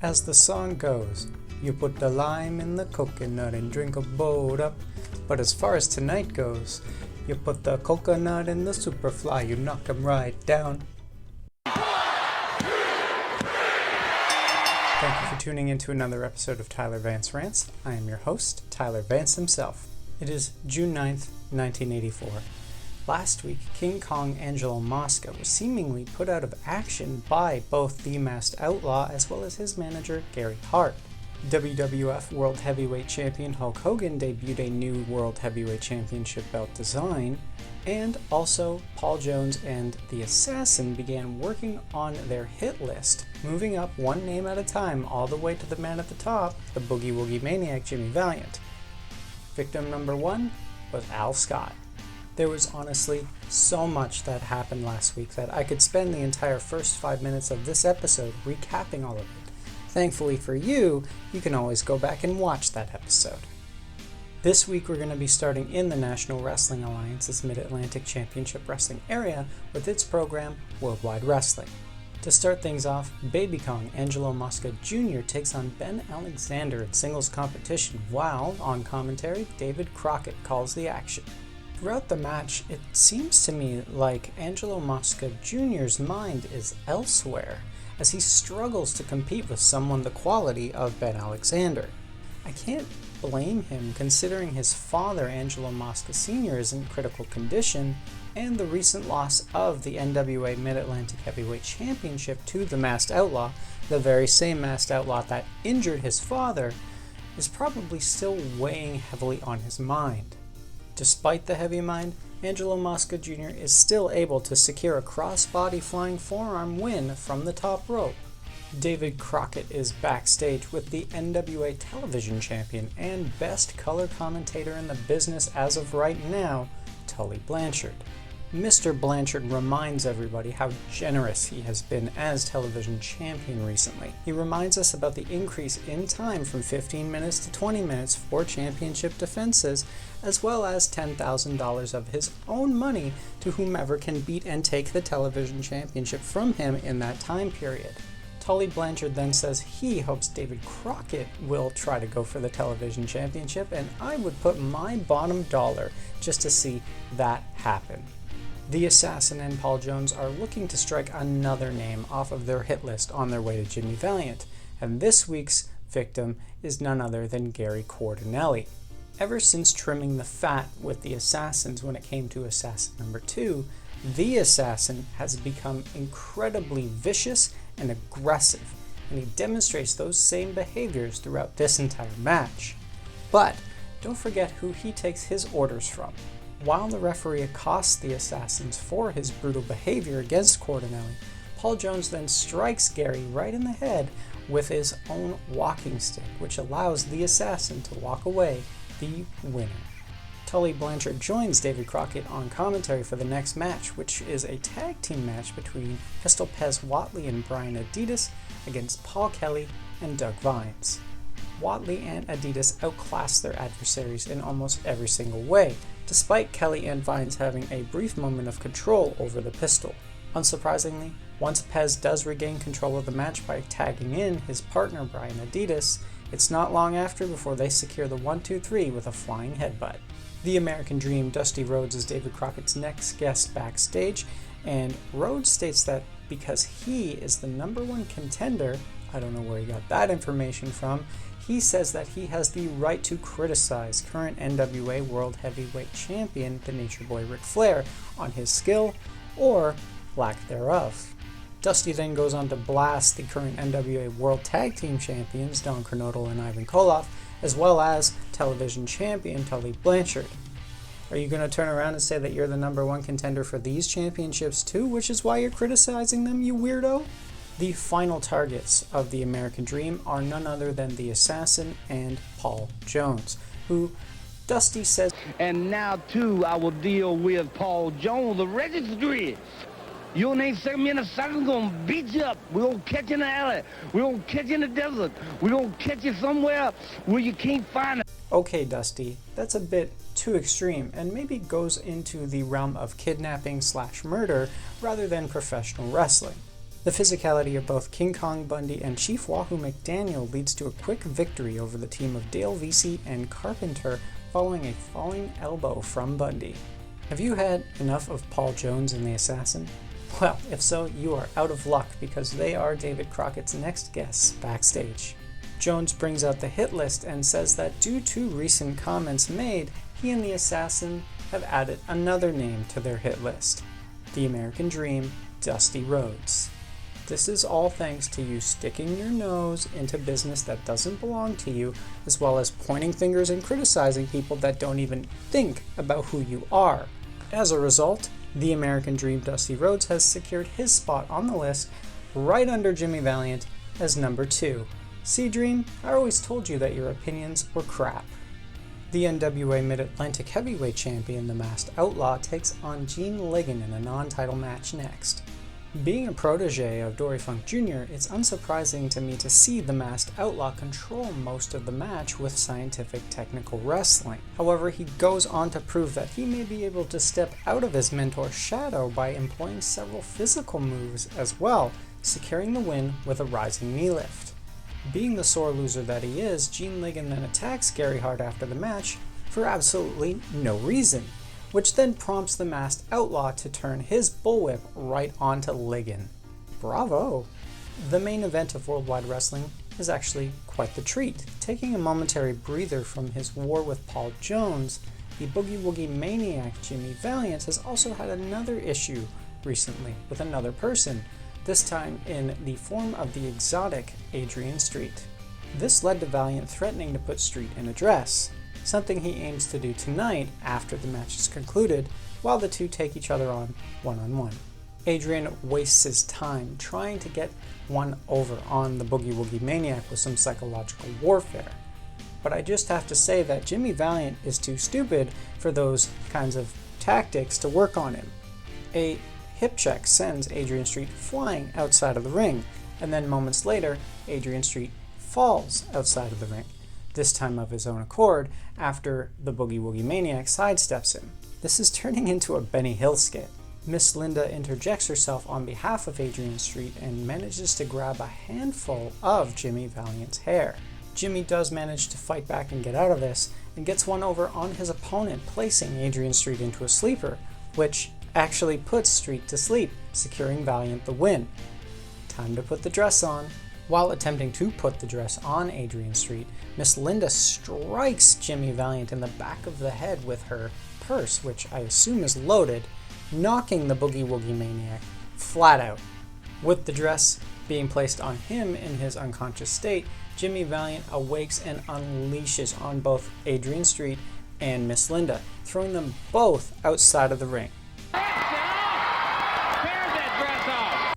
As the song goes, you put the lime in the coconut and drink a boat up. But as far as tonight goes, you put the coconut in the Superfly, you knock 'em right down. Thank you for tuning in to another episode of Tyler Vance Rants. I am your host, Tyler Vance himself. It is June 9th, 1984. Last week, King Kong Angelo Mosca was seemingly put out of action by both the Masked Outlaw as well as his manager, Hart. WWF World Heavyweight Champion Hulk Hogan debuted a new World Heavyweight Championship belt design, and also Paul Jones and the Assassin began working on their hit list, moving up one name at a time all the way to the man at the top, the Boogie Woogie Maniac Jimmy Valiant. Victim number one was Al Scott. There was honestly so much that happened last week that I could spend the entire first 5 minutes of this episode recapping all of it. Thankfully for you, you can always go back and watch that episode. This week we're going to be starting in the National Wrestling Alliance's Mid-Atlantic Championship Wrestling area with its program, Worldwide Wrestling. To start things off, Baby Kong Angelo Mosca Jr. takes on Ben Alexander in singles competition while, on commentary, David Crockett calls the action. Throughout the match, it seems to me like Angelo Mosca Jr.'s mind is elsewhere, as he struggles to compete with someone the quality of Ben Alexander. I can't blame him considering his father, Angelo Mosca Sr., is in critical condition, and the recent loss of the NWA Mid-Atlantic Heavyweight Championship to the Masked Outlaw, the very same Masked Outlaw that injured his father, is probably still weighing heavily on his mind. Despite the heavy mind, Angelo Mosca Jr. is still able to secure a cross-body flying forearm win from the top rope. David Crockett is backstage with the NWA television champion and best color commentator in the business as of right now, Tully Blanchard. Mr. Blanchard reminds everybody how generous he has been as television champion recently. He reminds us about the increase in time from 15 minutes to 20 minutes for championship defenses, as well as $10,000 of his own money to whomever can beat and take the television championship from him in that time period. Tully Blanchard then says he hopes David Crockett will try to go for the television championship, and I would put my bottom dollar just to see that happen. The Assassin and Paul Jones are looking to strike another name off of their hit list on their way to Jimmy Valiant, and this week's victim is none other than Gary Quartinelli. Ever since trimming the fat with the Assassins when it came to Assassin number 2, the Assassin has become incredibly vicious and aggressive, and he demonstrates those same behaviors throughout this entire match. But don't forget who he takes his orders from. While the referee accosts the Assassins for his brutal behavior against Quartinelli, Paul Jones then strikes Gary right in the head with his own walking stick, which allows the Assassin to walk away the winner. Tully Blanchard joins David Crockett on commentary for the next match, which is a tag team match between Pistol Pez Whatley and Brian Adidas against Paul Kelly and Doug Vines. Whatley and Adidas outclass their adversaries in almost every single way, despite Kelly and Vines having a brief moment of control over the pistol. Unsurprisingly, once Pez does regain control of the match by tagging in his partner Brian Adidas, it's not long after before they secure the 1-2-3 with a flying headbutt. The American Dream, Dusty Rhodes, is David Crockett's next guest backstage, and Rhodes states that because he is the number one contender, I don't know where he got that information from, he says that he has the right to criticize current NWA World Heavyweight Champion, the Nature Boy Ric Flair, on his skill or lack thereof. Dusty then goes on to blast the current NWA World Tag Team Champions, Don Kernodle and Ivan Koloff, as well as television champion Tully Blanchard. Are you going to turn around and say that you're the number one contender for these championships too, which is why you're criticizing them, you weirdo? The final targets of the American Dream are none other than the Assassin and Paul Jones, who Dusty says, and now too I will deal with Paul Jones, the registry. Your name second me in a second, gonna beat you up. We're gonna catch you in the alley. We're gonna catch you in the desert. We're gonna catch you somewhere where you can't find it. Okay, Dusty, that's a bit too extreme and maybe goes into the realm of kidnapping/murder rather than professional wrestling. The physicality of both King Kong Bundy and Chief Wahoo McDaniel leads to a quick victory over the team of Dale Veasey and Carpenter following a falling elbow from Bundy. Have you had enough of Paul Jones and the Assassin? Well, if so, you are out of luck because they are David Crockett's next guests backstage. Jones brings out the hit list and says that due to recent comments made, he and the Assassin have added another name to their hit list, the American Dream, Dusty Rhodes. This is all thanks to you sticking your nose into business that doesn't belong to you, as well as pointing fingers and criticizing people that don't even think about who you are. As a result, the American Dream Dusty Rhodes has secured his spot on the list right under Jimmy Valiant as number 2. See, Dream, I always told you that your opinions were crap. The NWA Mid-Atlantic Heavyweight Champion, the Masked Outlaw, takes on Gene Ligon in a non-title match next. Being a protege of Dory Funk Jr., it's unsurprising to me to see the Masked Outlaw control most of the match with scientific technical wrestling. However, he goes on to prove that he may be able to step out of his mentor's shadow by employing several physical moves as well, securing the win with a rising knee lift. Being the sore loser that he is, Gene Ligon then attacks Gary Hart after the match for absolutely no reason, which then prompts the Masked Outlaw to turn his bullwhip right onto Ligon. Bravo! The main event of Worldwide Wrestling is actually quite the treat. Taking a momentary breather from his war with Paul Jones, the Boogie Woogie Maniac Jimmy Valiant has also had another issue recently with another person, this time in the form of the exotic Adrian Street. This led to Valiant threatening to put Street in a dress, something he aims to do tonight after the match is concluded, while the two take each other on one-on-one. Adrian wastes his time trying to get one over on the Boogie Woogie Maniac with some psychological warfare. But I just have to say that Jimmy Valiant is too stupid for those kinds of tactics to work on him. A hip check sends Adrian Street flying outside of the ring, and then moments later, Adrian Street falls outside of the ring, this time of his own accord, after the Boogie Woogie Maniac sidesteps him. This is turning into a Benny Hill skit. Miss Linda interjects herself on behalf of Adrian Street and manages to grab a handful of Jimmy Valiant's hair. Jimmy does manage to fight back and get out of this, and gets one over on his opponent, placing Adrian Street into a sleeper, which actually puts Street to sleep, securing Valiant the win. Time to put the dress on. While attempting to put the dress on Adrian Street, Miss Linda strikes Jimmy Valiant in the back of the head with her purse, which I assume is loaded, knocking the Boogie Woogie Maniac flat out. With the dress being placed on him in his unconscious state, Jimmy Valiant awakes and unleashes on both Adrian Street and Miss Linda, throwing them both outside of the ring.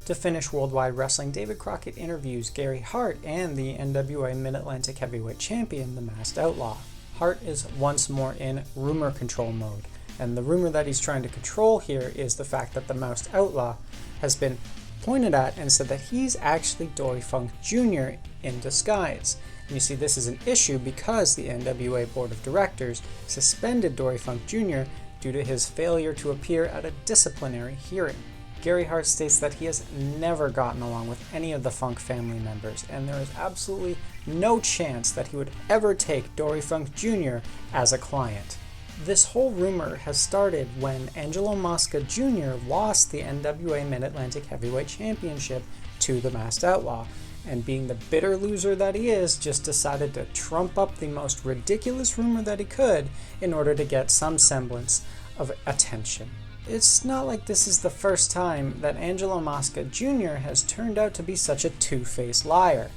To finish Worldwide Wrestling, David Crockett interviews Gary Hart and the NWA Mid-Atlantic Heavyweight Champion, the Masked Outlaw. Hart is once more in rumor control mode, and the rumor that he's trying to control here is the fact that the Masked Outlaw has been pointed at and said that he's actually Dory Funk Jr. in disguise. And you see, this is an issue because the NWA Board of Directors suspended Dory Funk Jr. due to his failure to appear at a disciplinary hearing. Gary Hart states that he has never gotten along with any of the Funk family members, and there is absolutely no chance that he would ever take Dory Funk Jr. as a client. This whole rumor has started when Angelo Mosca Jr. lost the NWA Mid-Atlantic Heavyweight Championship to the Masked Outlaw, and being the bitter loser that he is, just decided to trump up the most ridiculous rumor that he could in order to get some semblance of attention. It's not like this is the first time that Angelo Mosca Jr. has turned out to be such a two-faced liar.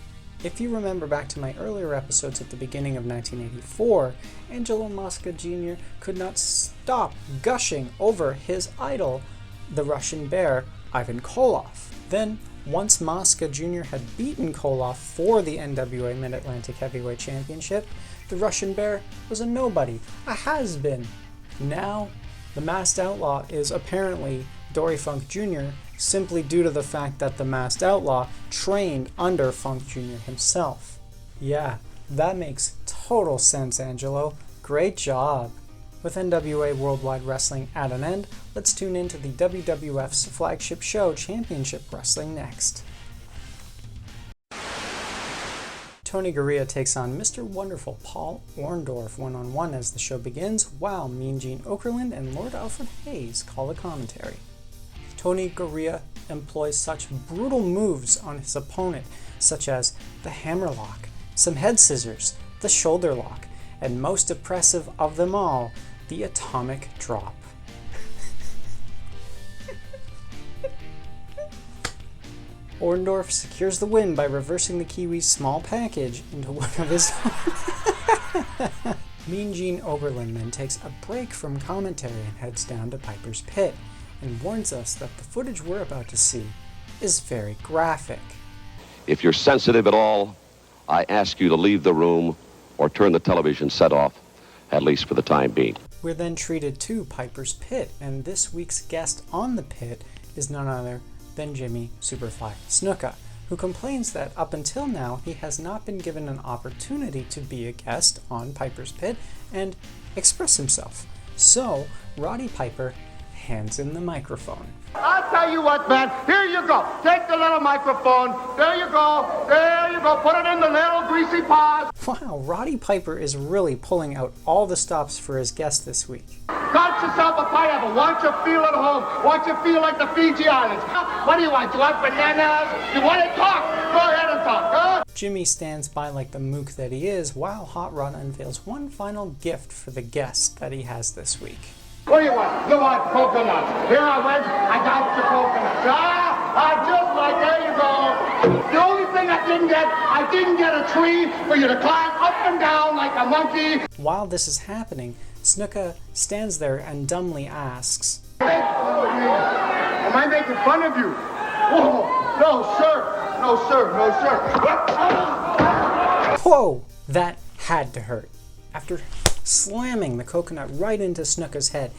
If you remember back to my earlier episodes at the beginning of 1984, Angelo Mosca Jr. could not stop gushing over his idol, the Russian bear, Ivan Koloff. Then, once Mosca Jr. had beaten Koloff for the NWA Mid-Atlantic Heavyweight Championship, the Russian bear was a nobody, a has-been. Now, the Masked Outlaw is apparently Dory Funk Jr. simply due to the fact that the Masked Outlaw trained under Funk Jr. himself. Yeah, that makes total sense, Angelo. Great job. With NWA Worldwide Wrestling at an end, let's tune into the WWF's flagship show, Championship Wrestling, next. Tony Garea takes on Mr. Wonderful Paul Orndorff one-on-one as the show begins, while Mean Gene Okerlund and Lord Alfred Hayes call the commentary. Tony Garea employs such brutal moves on his opponent, such as the hammerlock, some head scissors, the shoulder lock, and most oppressive of them all, the atomic drop. Orndorff secures the win by reversing the Kiwi's small package into one of his own. Mean Gene Okerlund then takes a break from commentary and heads down to Piper's pit and warns us that the footage we're about to see is very graphic. If you're sensitive at all, I ask you to leave the room or turn the television set off, at least for the time being. We're then treated to Piper's pit, and this week's guest on the pit is none other than Jimmy Superfly Snuka, who complains that up until now he has not been given an opportunity to be a guest on Piper's pit and express himself. So Roddy Piper hands him the microphone. I'll tell you what, man. Here you go. Take the little microphone. There you go. There you go. Put it in the little greasy paws. Wow, Roddy Piper is really pulling out all the stops for his guest this week. Cut yourself a pineapple. Want you feel at home. Want you feel like the Fiji Islands. What do you want? You want bananas? You want to talk? Go ahead and talk, huh? Jimmy stands by like the mook that he is, while Hot Rod unveils one final gift for the guest that he has this week. What do you want? You want coconuts. Here I went. I got your coconuts. Just like, there you go. The only thing I didn't get a tree for you to climb up and down like a monkey. While this is happening, Snuka stands there and dumbly asks, Make fun of me. Am I making fun of you? Whoa. No, sir. No, sir. No, sir. whoa, that had to hurt. After slamming the coconut right into Snuka's head,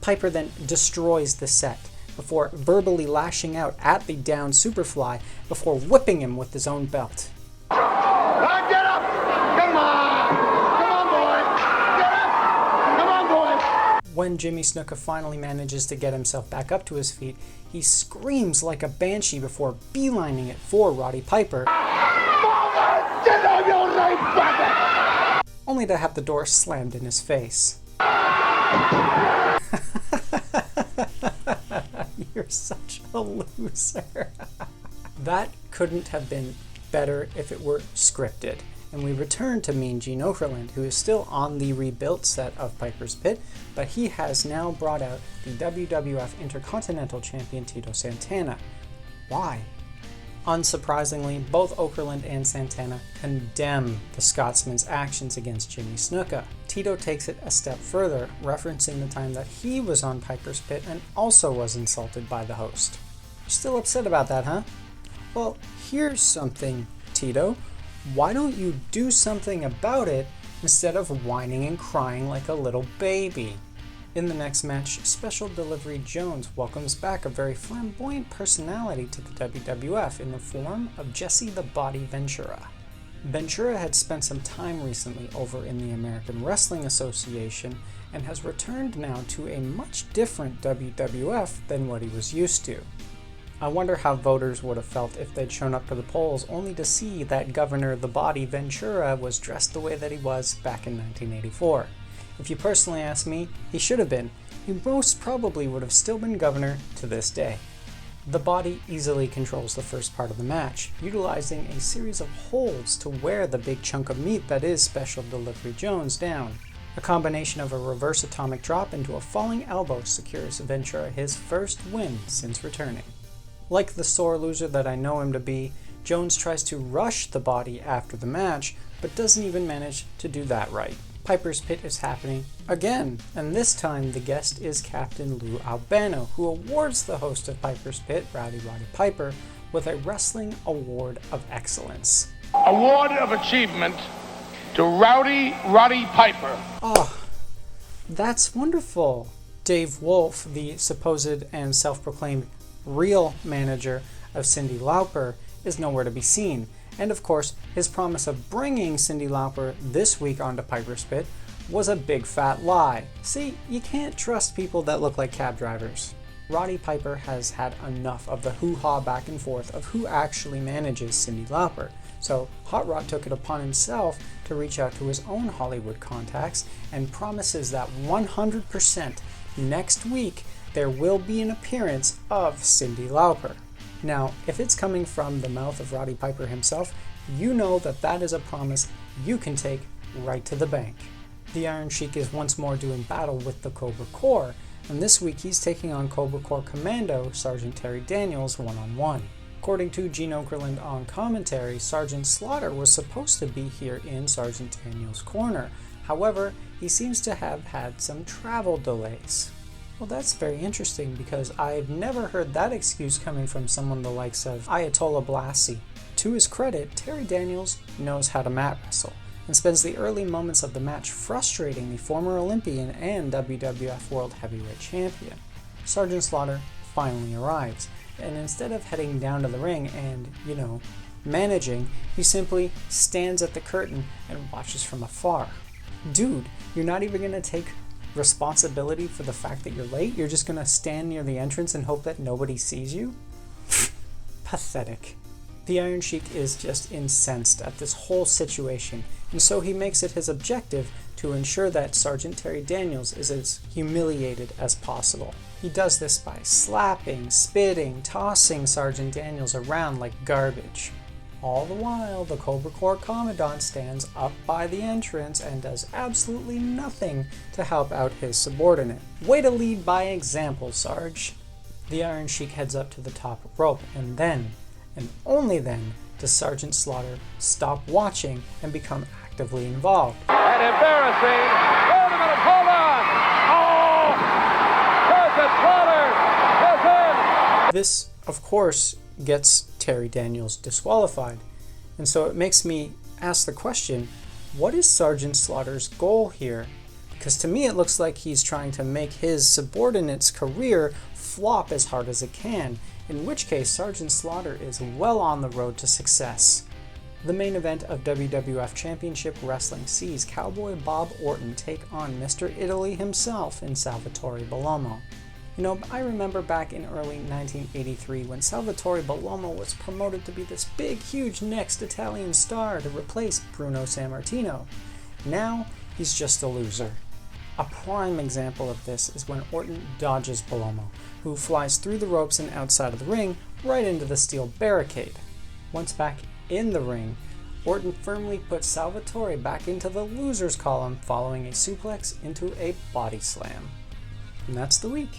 Piper then destroys the set before verbally lashing out at the downed Superfly before whipping him with his own belt. Get up! Come on, boy! Get up! Come on, boy! When Jimmy Snuka finally manages to get himself back up to his feet, he screams like a banshee before beelining it for Roddy Piper, only to have the door slammed in his face. You're such a loser. That couldn't have been better if it were scripted. And we return to Mean Gene Okerlund, who is still on the rebuilt set of Piper's Pit, but he has now brought out the WWF Intercontinental Champion Tito Santana. Why? Unsurprisingly, both Okerlund and Santana condemn the Scotsman's actions against Jimmy Snuka. Tito takes it a step further, referencing the time that he was on Piper's Pit and also was insulted by the host. You're still upset about that, huh? Well, here's something, Tito. Why don't you do something about it instead of whining and crying like a little baby? In the next match, Special Delivery Jones welcomes back a very flamboyant personality to the WWF in the form of Jesse the Body Ventura. Ventura had spent some time recently over in the American Wrestling Association and has returned now to a much different WWF than what he was used to. I wonder how voters would have felt if they'd shown up to the polls only to see that Governor the Body Ventura was dressed the way that he was back in 1984. If you personally ask me, he should have been. He most probably would have still been governor to this day. The Body easily controls the first part of the match, utilizing a series of holds to wear the big chunk of meat that is Special Delivery Jones down. A combination of a reverse atomic drop into a falling elbow secures Ventura his first win since returning. Like the sore loser that I know him to be, Jones tries to rush the Body after the match, but doesn't even manage to do that right. Piper's Pit is happening again, and this time the guest is Captain Lou Albano, who awards the host of Piper's Pit, Roddy Piper, with a Wrestling Award of Excellence. Award of Achievement to Roddy Piper. Oh, that's wonderful. Dave Wolf, the supposed and self-proclaimed real manager of Cyndi Lauper, is nowhere to be seen. And of course, his promise of bringing Cyndi Lauper this week onto Piper's Pit was a big fat lie. See, you can't trust people that look like cab drivers. Roddy Piper has had enough of the hoo-ha back and forth of who actually manages Cyndi Lauper, so Hot Rod took it upon himself to reach out to his own Hollywood contacts and promises that 100% next week there will be an appearance of Cyndi Lauper. Now, if it's coming from the mouth of Roddy Piper himself, you know that that is a promise you can take right to the bank. The Iron Sheik is once more doing battle with the Cobra Corps, and this week he's taking on Cobra Corps Commando Sergeant Terry Daniels one-on-one. According to Gene Okerlund on commentary, Sergeant Slaughter was supposed to be here in Sergeant Daniels' corner. However, he seems to have had some travel delays. Well, that's very interesting because I've never heard that excuse coming from someone the likes of Ayatollah Blasi. To his credit, Terry Daniels knows how to mat wrestle and spends the early moments of the match frustrating the former Olympian and WWF World Heavyweight Champion. Sergeant Slaughter finally arrives, and instead of heading down to the ring and, managing, he simply stands at the curtain and watches from afar. Dude, you're not even going to take responsibility for the fact that you're late? You're just going to stand near the entrance and hope that nobody sees you? Pathetic. The Iron Sheik is just incensed at this whole situation, and so he makes it his objective to ensure that Sergeant Terry Daniels is as humiliated as possible. He does this by slapping, spitting, tossing Sergeant Daniels around like garbage. All the while, the Cobra Corps Commandant stands up by the entrance and does absolutely nothing to help out his subordinate. Way to lead by example, Sarge. The Iron Sheik heads up to the top rope, and then, and only then, does Sergeant Slaughter stop watching and become actively involved. And embarrassing. Wait a minute, hold on. Oh! Sergeant Slaughter is in. This, of course, gets Terry Daniels disqualified. And so it makes me ask the question, what is Sergeant Slaughter's goal here? Because to me it looks like he's trying to make his subordinate's career flop as hard as it can, in which case Sergeant Slaughter is well on the road to success. The main event of WWF Championship Wrestling sees Cowboy Bob Orton take on Mr. Italy himself in Salvatore Bellomo. I remember back in early 1983 when Salvatore Bellomo was promoted to be this big, huge next Italian star to replace Bruno Sammartino. Now, he's just a loser. A prime example of this is when Orton dodges Bellomo, who flies through the ropes and outside of the ring right into the steel barricade. Once back in the ring, Orton firmly puts Salvatore back into the losers column following a suplex into a body slam. And that's the week.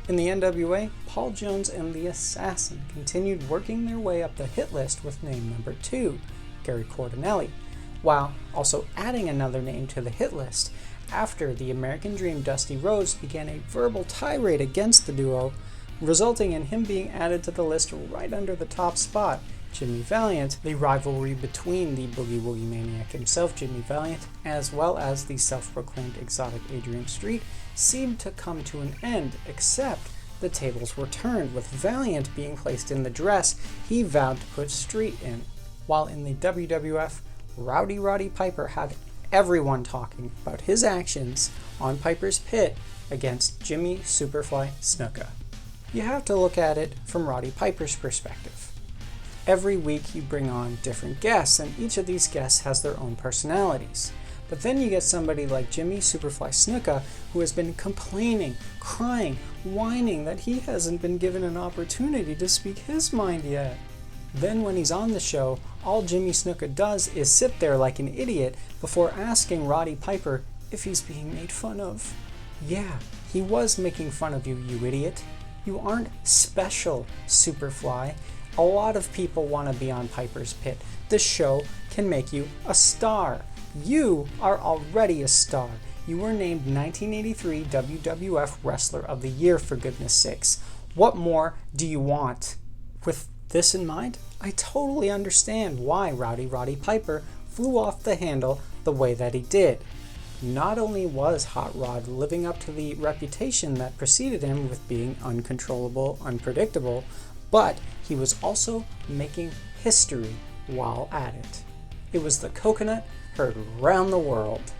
In the NWA, Paul Jones and the Assassin continued working their way up the hit list with name number 2, Gary Quartinelli, while also adding another name to the hit list after the American Dream Dusty Rhodes began a verbal tirade against the duo, resulting in him being added to the list right under the top spot. Jimmy Valiant, the rivalry between the Boogie Woogie Maniac himself, Jimmy Valiant, as well as the self-proclaimed exotic Adrian Street, seemed to come to an end, except the tables were turned, with Valiant being placed in the dress he vowed to put Street in. While in the WWF, Roddy Piper had everyone talking about his actions on Piper's Pit against Jimmy Superfly Snuka. You have to look at it from Roddy Piper's perspective. Every week you bring on different guests, and each of these guests has their own personalities. But then you get somebody like Jimmy Superfly Snuka, who has been complaining, crying, whining that he hasn't been given an opportunity to speak his mind yet. Then when he's on the show, all Jimmy Snuka does is sit there like an idiot before asking Roddy Piper if he's being made fun of. Yeah, he was making fun of you, you idiot. You aren't special, Superfly. A lot of people want to be on Piper's Pit. This show can make you a star. You are already a star. You were named 1983 WWF Wrestler of the Year, for goodness sakes. What more do you want? With this in mind, I totally understand why Roddy Piper flew off the handle the way that he did. Not only was Hot Rod living up to the reputation that preceded him with being uncontrollable, unpredictable, but he was also making history while at it. It was the coconut heard round the world.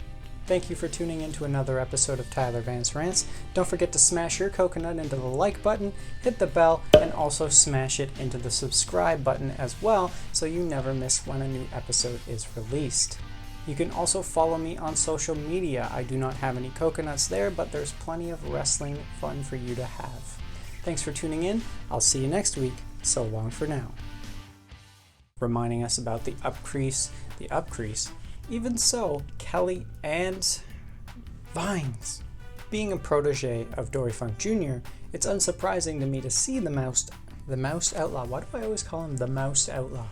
Thank you for tuning in to another episode of Tyler Vance Rants. Don't forget to smash your coconut into the like button, hit the bell, and also smash it into the subscribe button as well so you never miss when a new episode is released. You can also follow me on social media. I do not have any coconuts there, but there's plenty of wrestling fun for you to have. Thanks for tuning in. I'll see you next week. So long for now. Reminding us about the up crease. Even so, Kelly and Vines. Being a protege of Dory Funk Jr., it's unsurprising to me to see the Mouse Outlaw. Why do I always call him the Mouse Outlaw?